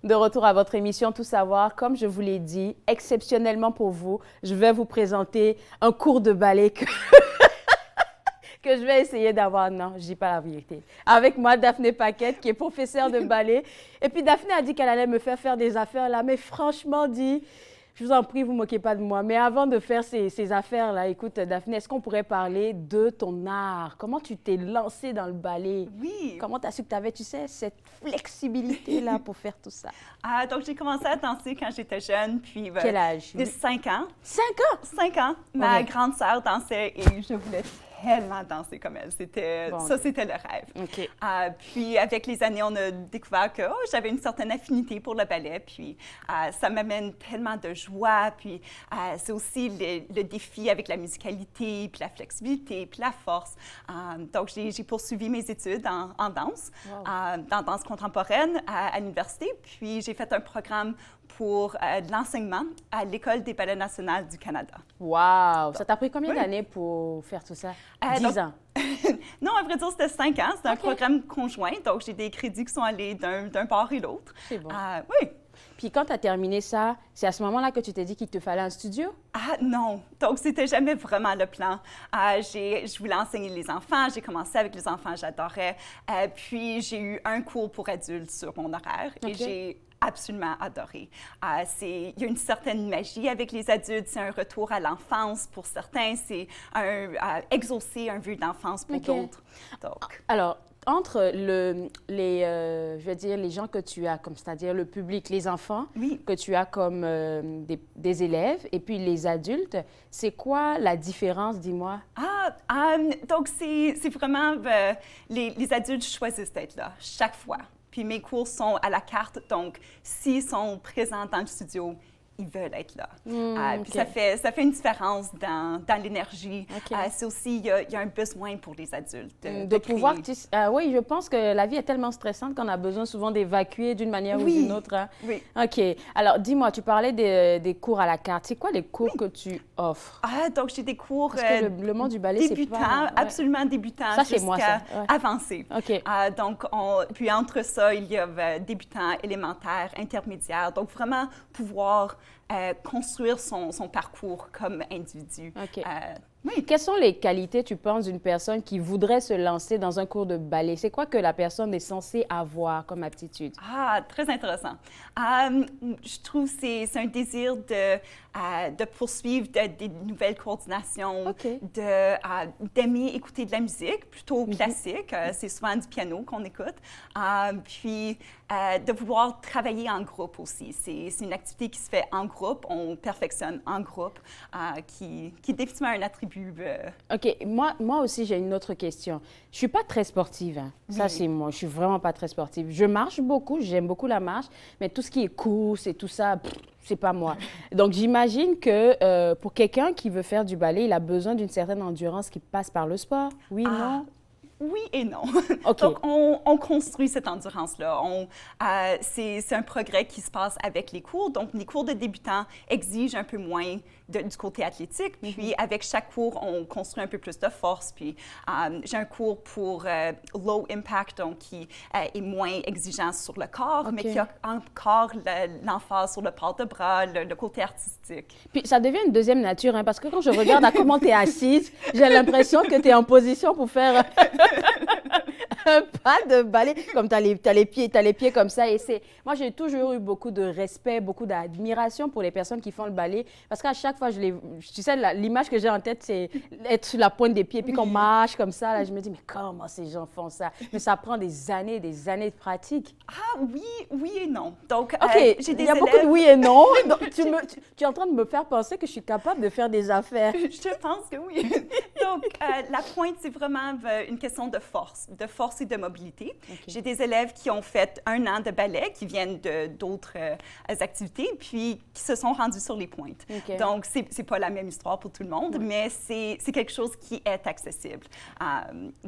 De retour à votre émission Tout savoir, comme je vous l'ai dit, exceptionnellement pour vous, je vais vous présenter un cours de ballet que je vais essayer d'avoir. Non, je dis pas la vérité. Avec moi, Daphné Paquette, qui est professeure de ballet. Et puis Daphné a dit qu'elle allait me faire des affaires là, mais franchement dit, je vous en prie, vous ne moquez pas de moi. Mais avant de faire ces affaires-là, écoute, Daphné, est-ce qu'on pourrait parler de ton art? Comment tu t'es lancée dans le ballet? Oui. Comment tu as su que tu avais, tu sais, cette flexibilité-là pour faire tout ça? Donc, j'ai commencé à danser quand j'étais jeune, puis... Quel âge? De 5 ans. 5 ans? 5 ans. Ma Ok. grande sœur dansait et je voulais tellement danser comme elle. C'était le rêve. OK. Puis, avec les années, on a découvert que j'avais une certaine affinité pour le ballet. Puis, ça m'amène tellement de joie. Puis, c'est aussi le défi avec la musicalité, puis la flexibilité, puis la force. Donc, j'ai poursuivi mes études en danse, dans danse contemporaine à l'université. Puis, j'ai fait un programme pour de l'enseignement à l'École des ballets nationaux du Canada. Wow! Ça t'a pris combien Oui. d'années pour faire tout ça? donc, 10 ans. Non, à vrai dire, c'était 5 ans. C'est un OK. programme conjoint, donc j'ai des crédits qui sont allés d'un part et l'autre. C'est bon. Oui. Puis quand tu as terminé ça, c'est à ce moment-là que tu t'es dit qu'il te fallait un studio? Non, donc c'était jamais vraiment le plan. Je voulais enseigner les enfants, j'ai commencé avec les enfants, j'adorais. Puis j'ai eu un cours pour adultes sur mon horaire et OK. j'ai absolument adoré. Il y a une certaine magie avec les adultes, c'est un retour à l'enfance pour certains, c'est exaucer un vœu d'enfance pour OK. d'autres. Donc, Alors, entre je veux dire, les gens que tu as, comme c'est-à-dire le public, les enfants oui. que tu as comme des élèves, et puis les adultes, c'est quoi la différence, dis-moi? Donc c'est vraiment, les adultes choisissent d'être là, chaque fois. Puis mes cours sont à la carte, donc s'ils sont présents dans le studio, ils veulent être là. Puis OK. ça fait une différence dans l'énergie. OK. C'est aussi, il y a un besoin pour les adultes De pouvoir... créer. oui, je pense que la vie est tellement stressante qu'on a besoin souvent d'évacuer d'une manière ou Oui. d'une autre. Hein. Oui. OK. Alors, dis-moi, tu parlais des cours à la carte. C'est quoi les cours que tu offres? Donc j'ai des cours Parce que le monde du ballet, c'est débutants, pas... ouais. absolument débutants, Ça, c'est moi, jusqu'à ça. Ouais. avancés. OK. Donc, puis entre ça, il y a débutants, élémentaires, intermédiaires. Donc, vraiment pouvoir construire son parcours comme individu. OK. Oui. Quelles sont les qualités, tu penses, d'une personne qui voudrait se lancer dans un cours de ballet? C'est quoi que la personne est censée avoir comme aptitude? Très intéressant. Je trouve que c'est un désir de poursuivre des nouvelles coordinations, OK. d'aimer écouter de la musique, plutôt classique. C'est souvent du piano qu'on écoute. Puis de vouloir travailler en groupe aussi. C'est une activité qui se fait en groupe. On perfectionne en groupe, qui est définitivement un attribut. OK. Moi aussi, j'ai une autre question. Je suis pas très sportive. Hein. Ça, Oui. c'est moi. Je suis vraiment pas très sportive. Je marche beaucoup. J'aime beaucoup la marche. Mais tout ce qui est course et tout ça, c'est pas moi. Donc, j'imagine que pour quelqu'un qui veut faire du ballet, il a besoin d'une certaine endurance qui passe par le sport. Oui, non? Oui et non. OK. Donc, on construit cette endurance-là. C'est un progrès qui se passe avec les cours. Donc, les cours de débutants exigent un peu moins du côté athlétique. Puis, avec chaque cours, on construit un peu plus de force. Puis, j'ai un cours pour low impact, donc qui est moins exigeant sur le corps, mais OK. qui a encore l'emphase sur le port de bras, le côté artistique. Puis ça devient une deuxième nature, hein, parce que quand je regarde à comment tu es assise, j'ai l'impression que tu es en position pour faire un pas de ballet. Comme tu as les pieds comme ça. Moi, j'ai toujours eu beaucoup de respect, beaucoup d'admiration pour les personnes qui font le ballet, parce qu'à chaque fois, tu sais, l'image que j'ai en tête, c'est être sur la pointe des pieds, puis qu'on marche comme ça. Là, je me dis, mais comment ces gens font ça? Mais ça prend des années de pratique. Oui, oui et non. Donc, OK, j'ai il des y a beaucoup élèves... de oui et non. Donc, tu es en train de me faire penser que je suis capable de faire des affaires. Je pense que oui. Donc, la pointe, c'est vraiment une question de force et de mobilité. Okay. J'ai des élèves qui ont fait 1 an de ballet, qui viennent d'autres activités, puis qui se sont rendus sur les pointes. Okay. Donc, c'est pas la même histoire pour tout le monde, mais c'est quelque chose qui est accessible.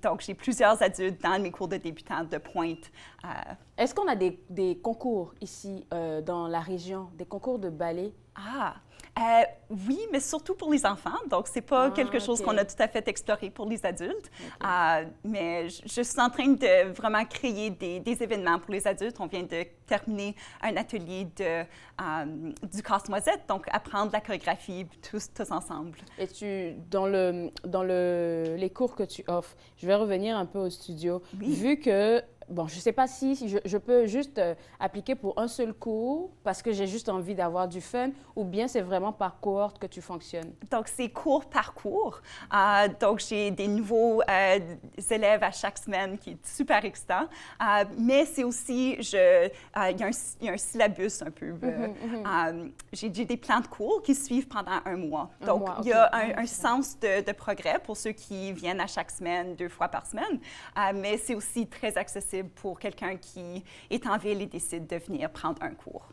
Donc, j'ai plusieurs adultes dans mes cours de débutants de pointe. Est-ce qu'on a des concours ici dans la région, des concours de ballet? Oui, mais surtout pour les enfants. Donc, c'est pas quelque chose qu'on a tout à fait exploré pour les adultes. Mais je suis en train de vraiment créer des événements pour les adultes. On vient de terminer un atelier du casse-noisette, donc apprendre la chorégraphie tous ensemble. Et les cours que tu offres, je vais revenir un peu au studio. Oui. Vu que, bon, je ne sais pas si je peux juste appliquer pour un seul cours parce que j'ai juste envie d'avoir du fun ou bien c'est vraiment par cohorte que tu fonctionnes? Donc, c'est cours par cours. Donc, j'ai des nouveaux élèves à chaque semaine qui est super excitant. Mais c'est aussi, il y a un syllabus un peu. J'ai des plans de cours qui suivent pendant un mois. Donc, il y a un sens de progrès pour ceux qui viennent à chaque semaine, 2 fois par semaine. Mais c'est aussi très accessible pour quelqu'un qui est en ville et décide de venir prendre un cours.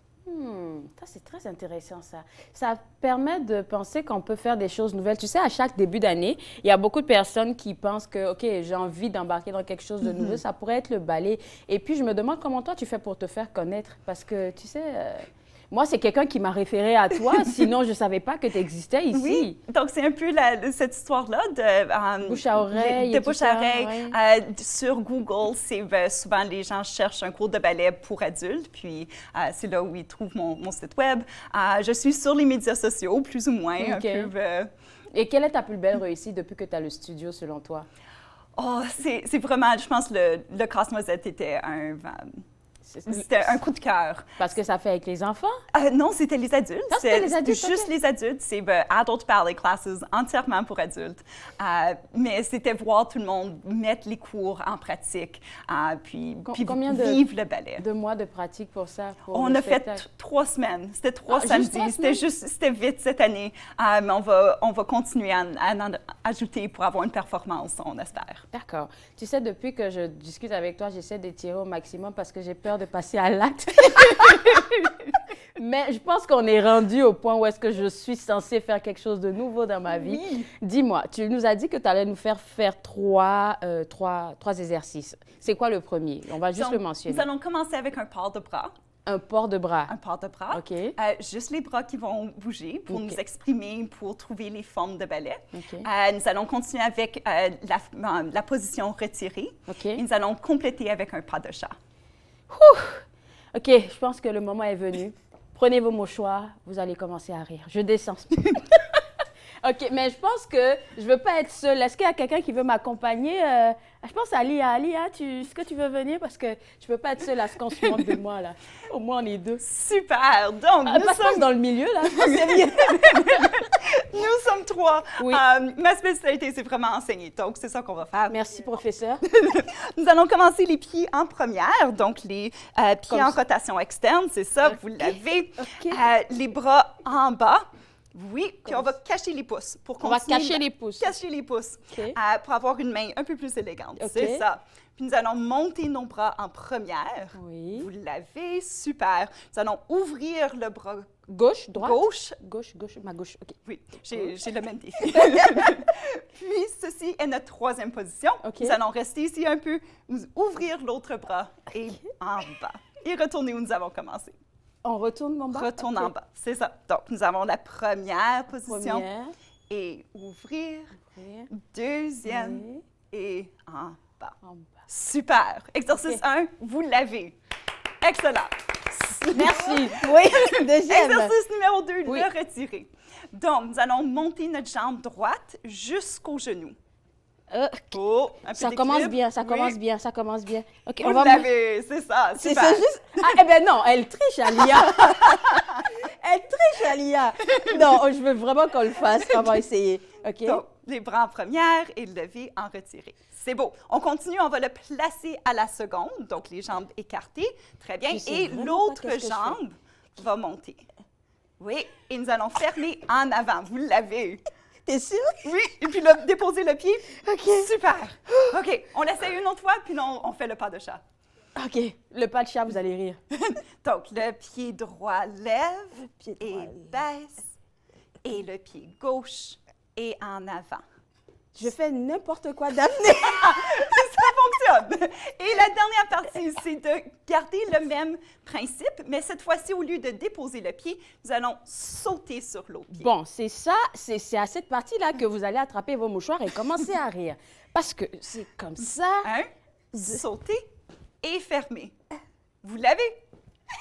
Ça, c'est très intéressant, ça. Ça permet de penser qu'on peut faire des choses nouvelles. Tu sais, à chaque début d'année, il y a beaucoup de personnes qui pensent que, OK, j'ai envie d'embarquer dans quelque chose de nouveau. Ça pourrait être le ballet. Et puis, je me demande comment toi, tu fais pour te faire connaître. Parce que, tu sais, moi, c'est quelqu'un qui m'a référé à toi. Sinon, je ne savais pas que tu existais ici. Oui, donc c'est un peu cette histoire-là de bouche à oreille. De bouche à oreille. Ouais. Sur Google, c'est souvent les gens cherchent un cours de ballet pour adultes, puis c'est là où ils trouvent mon site web. Je suis sur les médias sociaux, plus ou moins. Okay. Un peu, Et quelle est ta plus belle réussite depuis que tu as le studio, selon toi? Oh, c'est vraiment, je pense, le Casse-Noisette était C'était un coup de cœur. Parce que ça fait avec les enfants? Non, c'était les adultes. Ah, c'était les adultes, juste les adultes. C'est Adult Ballet Classes entièrement pour adultes. Mais c'était voir tout le monde mettre les cours en pratique, puis vivre le ballet. De mois de pratique pour ça? On a fait 3 semaines. C'était 3 samedis. C'était vite cette année. Mais on va continuer à en ajouter pour avoir une performance, on espère. D'accord. Tu sais, depuis que je discute avec toi, j'essaie d'étirer au maximum parce que j'ai peur de passer à l'acte. Mais je pense qu'on est rendu au point où est-ce que je suis censée faire quelque chose de nouveau dans ma vie. Oui. Dis-moi, tu nous as dit que tu allais nous faire 3 exercices. C'est quoi le premier? On va juste le mentionner. Nous allons commencer avec un port de bras. Un port de bras. Un port de bras. OK. Juste les bras qui vont bouger pour nous exprimer, pour trouver les formes de ballet. Okay. Nous allons continuer avec la position retirée. Okay. Et nous allons compléter avec un pas de chat. Ouh! OK, je pense que le moment est venu. Prenez vos mouchoirs, vous allez commencer à rire. Je descends. OK, mais je pense que je ne veux pas être seule. Est-ce qu'il y a quelqu'un qui veut m'accompagner? Je pense à Lia. Lia, est-ce que tu veux venir? Parce que je ne veux pas être seule à ce qu'on se montre de moi, là. Au moins, on est 2. Super! Donc, nous sommes dans le milieu, là. Je pense que c'est bien. Nous sommes 3. Oui. Ma spécialité, c'est vraiment enseigner. Donc, c'est ça qu'on va faire. Merci, professeur. Nous allons commencer les pieds en première. Donc, les pieds en rotation externe, c'est ça, vous l'avez. Okay. Les bras en bas. Oui, puis on va cacher les pouces pour continuer. On va cacher les pouces. Cacher les pouces Okay. pour avoir une main un peu plus élégante. Okay. C'est ça. Puis nous allons monter nos bras en première. Oui. Vous l'avez, super. Nous allons ouvrir le bras gauche, droite. Gauche. Ma gauche. OK. Oui, j'ai le même défi. Puis ceci est notre 3e position. Okay. Nous allons rester ici un peu, ouvrir l'autre bras et en bas. Et retourner où nous avons commencé. On retourne en bas? Retourne en bas, c'est ça. Donc, nous avons la première position. Première. Et ouvrir. Deuxième. Oui. Et en bas. En bas. Super. Exercice 1, vous l'avez. Excellent. Merci. Oui, deuxième. Exercice numéro 2, Oui. le retirer. Donc, nous allons monter notre jambe droite jusqu'au genou. Oh, un peu ça commence d'équilibre. bien, ça Oui. commence bien, ça commence bien. OK, Vous l'avez, c'est ça. C'est Super. juste... Ah, eh bien non, elle triche, Alia. Elle triche, Alia. Non, je veux vraiment qu'on le fasse. On va essayer. OK? Donc, les bras en première et lever en retiré. C'est beau. On continue, on va le placer à la seconde. Donc, les jambes écartées. Très bien. Je sais Et vraiment l'autre pas qu'est-ce que je jambe va monter. Oui. Et nous allons fermer en avant. Vous l'avez. T'es sûre? Oui. Et puis là, déposer le pied. OK. Super. OK. On l'essaye une autre fois, puis là, on fait le pas de chat. OK. Le pas de chat, vous allez rire. Donc, le pied droit lève Pied droit, et lève. baisse. Et le pied gauche et en avant. Je fais n'importe quoi d'amener. Ça fonctionne. Et la dernière partie, c'est de garder le même principe, mais cette fois-ci, au lieu de déposer le pied, nous allons sauter sur l'autre pied. Bon, c'est ça, c'est à cette partie-là que vous allez attraper vos mouchoirs et commencer à rire. Parce que c'est comme ça. Sauter et fermer. Vous l'avez?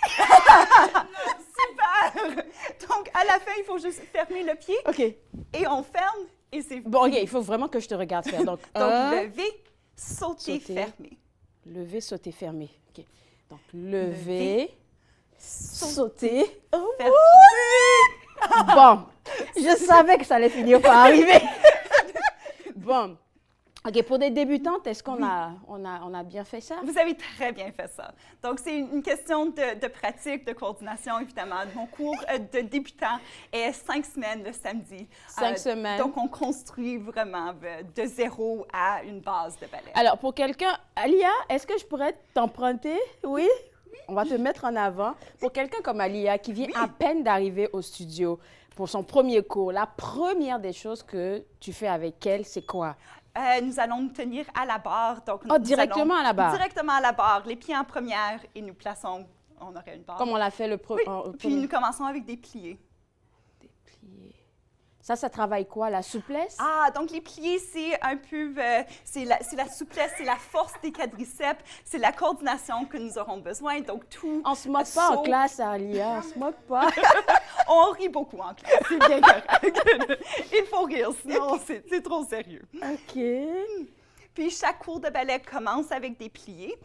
Super! Donc, à la fin, il faut juste fermer le pied. OK. Et on ferme et c'est Bon, OK, il faut vraiment que je te regarde faire. Donc, lever, sauter, sauter. fermer. Lever, sauter, fermer. OK. Donc, lever, sauter. Oh, Fermer. bon, je savais que ça allait finir par arriver. Bon. OK, pour des débutantes, est-ce qu'on on a bien fait ça? Vous avez très bien fait ça. Donc, c'est une question de pratique, de coordination, évidemment. Mon cours de débutant est 5 semaines le samedi. 5 semaines. Donc, on construit vraiment de zéro à une base de ballet. Alors, pour quelqu'un, Alia, est-ce que je pourrais t'emprunter? Oui? On va te mettre en avant. Pour quelqu'un comme Alia, qui vient à peine d'arriver au studio pour son premier cours, la première des choses que tu fais avec elle, c'est quoi? Nous allons nous tenir à la barre. Donc, directement à la barre? Directement à la barre, les pieds en première et nous plaçons, on aurait une barre. Comme on l'a fait le premier. Oui, puis nous commençons avec des pliés. Des pliés. Ça travaille quoi? La souplesse? Ah, donc les pliés, c'est un peu, c'est la souplesse, c'est la force des quadriceps, c'est la coordination que nous aurons besoin. Donc tout. On se moque pas en classe, Alia, on se moque pas. On rit beaucoup en classe, c'est bien correct. Il faut rire, sinon c'est trop sérieux. OK. Puis chaque cours de ballet commence avec des pliés.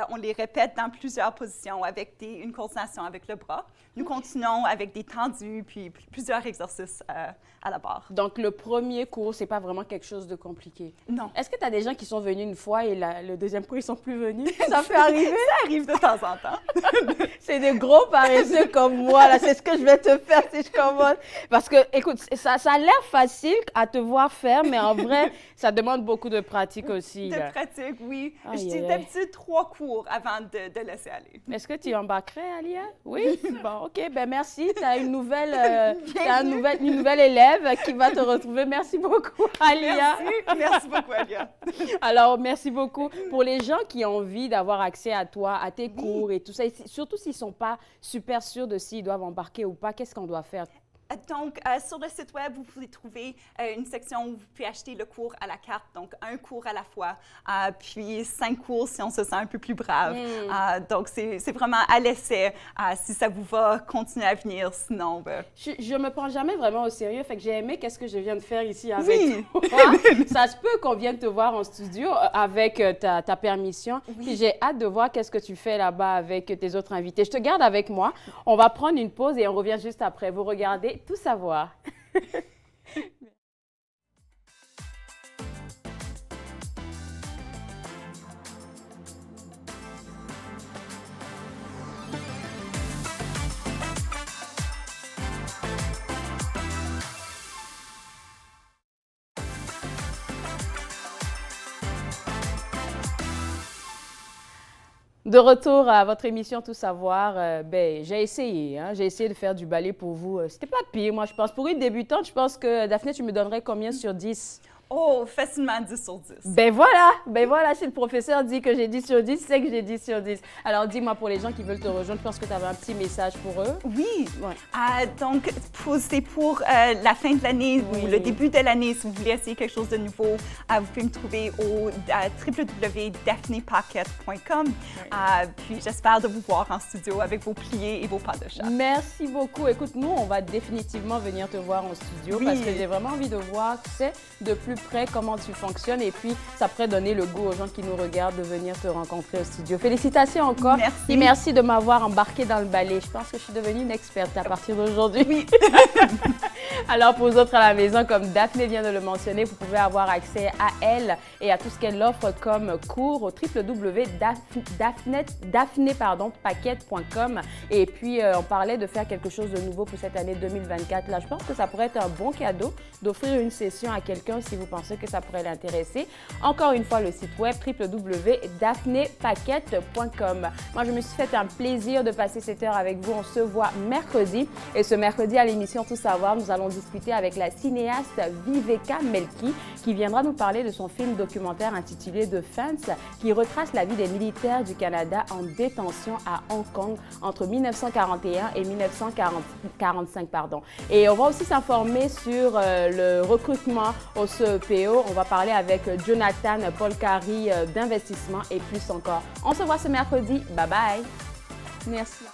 On les répète dans plusieurs positions avec une coordination avec le bras. Nous continuons avec des tendus, puis plusieurs exercices à la barre. Donc, le premier cours, c'est pas vraiment quelque chose de compliqué? Non. Est-ce que tu as des gens qui sont venus une fois et le deuxième cours, ils sont plus venus? Ça peut arriver? Ça arrive de temps en temps. C'est des gros paresseux comme moi, là. C'est ce que je vais te faire si je commence. Parce que, écoute, ça a l'air facile à te voir faire, mais en vrai, ça demande beaucoup de pratique aussi. De là. pratique, oui. Aïe, Je dis aïe. d'habitude 3 cours avant de laisser aller. Est-ce que tu embarquerais, Alia? Oui? Bon, OK. Ben merci. Tu as une nouvelle élève qui va te retrouver. Merci beaucoup, Alia. Merci beaucoup, Alia. Alors, merci beaucoup. Pour les gens qui ont envie d'avoir accès à toi, à tes cours et tout ça, et surtout s'ils ne sont pas super sûrs de s'ils doivent embarquer ou pas, qu'est-ce qu'on doit faire? Donc, sur le site Web, vous pouvez trouver une section où vous pouvez acheter le cours à la carte, donc un cours à la fois, puis 5 cours si on se sent un peu plus brave. Donc, c'est vraiment à l'essai. Si ça vous va, continuez à venir, sinon... Je me prends jamais vraiment au sérieux, fait que j'ai aimé qu'est-ce que je viens de faire ici avec toi. Ça se peut qu'on vienne te voir en studio avec ta permission. Puis j'ai hâte de voir qu'est-ce que tu fais là-bas avec tes autres invités. Je te garde avec moi. On va prendre une pause et on revient juste après. Vous regardez Tout savoir. De retour à votre émission Tout savoir, j'ai essayé, hein, j'ai essayé de faire du ballet pour vous. C'était pas pire, moi, je pense. Pour une débutante, je pense que, Daphné, tu me donnerais combien sur 10? Oh, facilement 10 sur 10. Ben voilà, si le professeur dit que j'ai 10 sur 10, c'est que j'ai 10 sur 10. Alors dis-moi, pour les gens qui veulent te rejoindre, je pense que tu avais un petit message pour eux. Oui, ouais. Donc c'est pour la fin de l'année ou le début de l'année, si vous voulez essayer quelque chose de nouveau, vous pouvez me trouver au www.daphnepaquette.com. Puis j'espère de vous voir en studio avec vos pliés et vos pas de chat. Merci beaucoup. Écoute, nous, on va définitivement venir te voir en studio parce que j'ai vraiment envie de voir, tu sais, de plus près comment tu fonctionnes et puis ça pourrait donner le goût aux gens qui nous regardent de venir te rencontrer au studio. Félicitations encore. Merci. Et merci de m'avoir embarqué dans le ballet. Je pense que je suis devenue une experte à partir d'aujourd'hui. Oui. Alors pour vous autres à la maison, comme Daphné vient de le mentionner, vous pouvez avoir accès à elle et à tout ce qu'elle offre comme cours au www.daphnepaquette.com. Et puis on parlait de faire quelque chose de nouveau pour cette année 2024. Là, je pense que ça pourrait être un bon cadeau d'offrir une session à quelqu'un si vous pensez que ça pourrait l'intéresser. Encore une fois, le site web www.daphnepaquette.com. Moi, je me suis fait un plaisir de passer cette heure avec vous. On se voit mercredi. Et ce mercredi, à l'émission Tout savoir, nous allons discuter avec la cinéaste Viveka Melki qui viendra nous parler de son film documentaire intitulé Defense qui retrace la vie des militaires du Canada en détention à Hong Kong entre 1941 et 1945. Et on va aussi s'informer sur le recrutement au CEPO. On va parler avec Jonathan Polcari d'investissement et plus encore. On se voit ce mercredi. Bye bye. Merci.